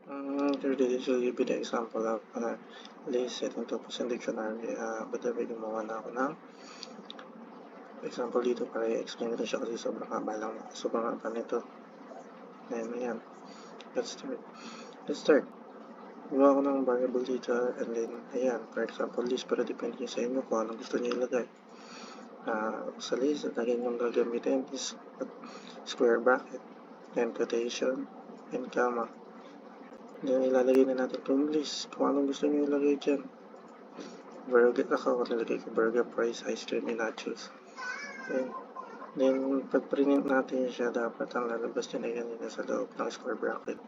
Here this will give you the example of list setting tuples in dictionary. But gumawa na ako ng example dito para i-explain ko siya kasi sobrang haba nito. Ayan. Let's start. Gumawa ko ng variable dito and then, ayan, for example, list, pero depende sa inyo kung anong gusto niyo ilagay. Sa list, lagyan yung gagamitin is square bracket, and quotation, and comma. Then, ilalagay na natin itong list kung anong gusto niyo ilagay dyan. Burger, ako nilagay ko burger, price, ice cream, and nachos. Then, pag print natin siya, dapat ang lalabas niya na ganyan sa loob ng square bracket.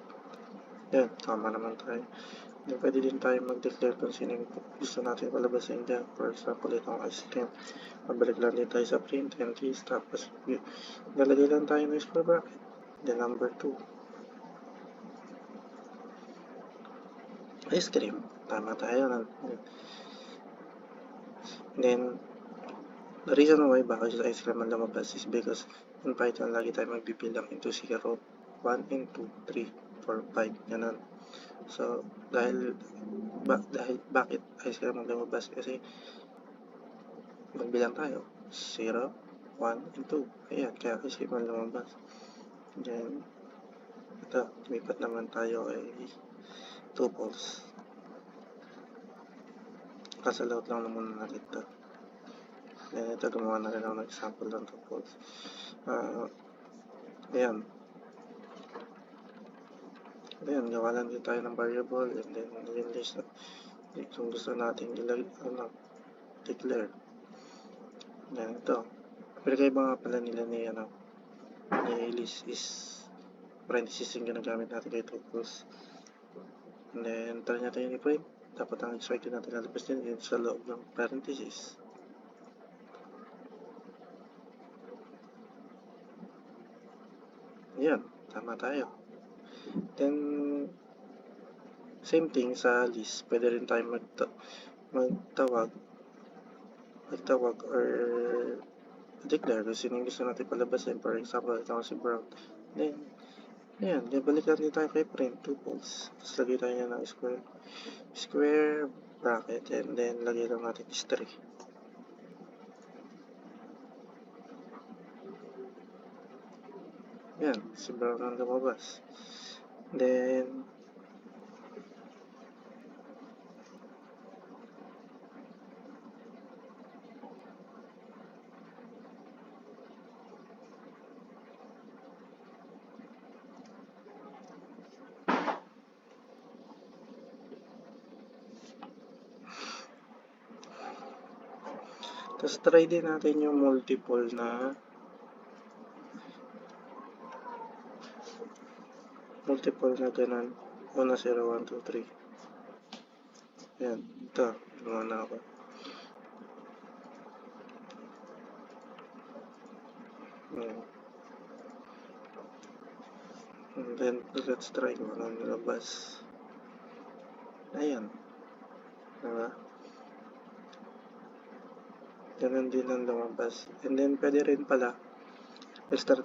Yan, tama naman tayo. Then, pwede din tayo mag-declare kung sino yung gusto natin palabasin dyan. For example, itong ice cream. Mabalik lang din tayo sa print and list. Tapos, lalagay lang tayo ng square bracket. Then, number 2. Ice cream. Tama tayo. Then, the reason why bakit sa ice cream ang lumabas is because in Python, lagi tayo magbibilang into 0, 1, and 2, 3, 4, 5, ganun. So, dahil bakit ice cream ang lumabas? Kasi, magbilang tayo. 0, 1, and 2. Ayan, kaya ice cream ang lumabas. Then, ito, lumipat naman tayo ay tuples. Kasalaot lang naman natin ito. Then, ito, gumawa na rin ako ng example ng tuples. Ayan. Ayan, gawa lang din tayo ng variable and then yung list na kung gusto natin declare. Ayan, ito. Pinagkaiba nga pala nila ni list is parenthesis yung ginagamit natin kay tuples. And then, try natin yung i-print. Dapat ang expected natin lalabas din sa loob ng parenthesis. Ayan, tama tayo. Then, same thing sa list. Pwede rin tayo magtawag or declare kung sino yung gusto natin palabasin. For example, ito si Brown. Then, ayan, balik natin tayo kay print tuples. Tapos lagay tayo ng square bracket and then lagay lang natin is 3. Ayan, si Brown ang lumabas. Then, tapos try din natin yung multiple na ganun. 1, 0, 1, 2, 3. Ayan, ito. Gumawa na ako. Ayan. And then, let's try kung ano nilabas. Ayan. Diba? Ganun din ang lumabas. And then, pwede rin pala extra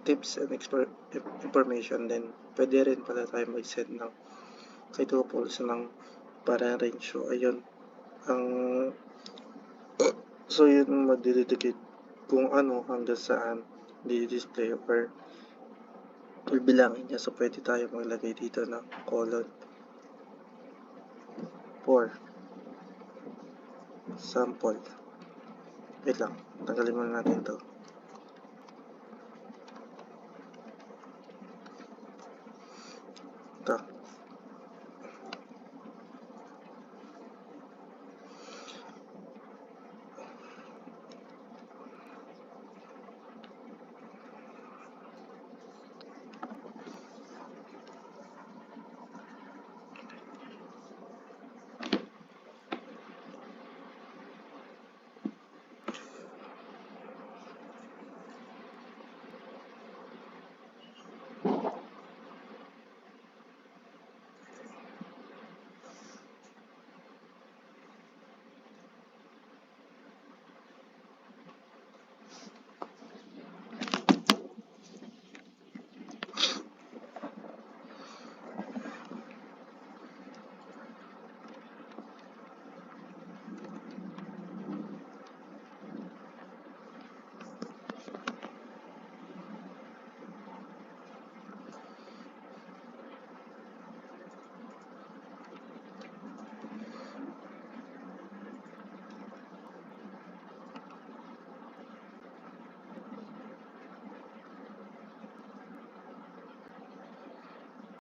tips and information. Then, pwede rin pala tayo mag-set ng kay tuples ng para range. So, ayun. So, yun mag-dedicate kung ano hanggang saan di-display or bilangin niya. So, pwede tayo maglagay dito ng colon 4. Sample. Wait lang, tanggalin muna natin ito. Ito.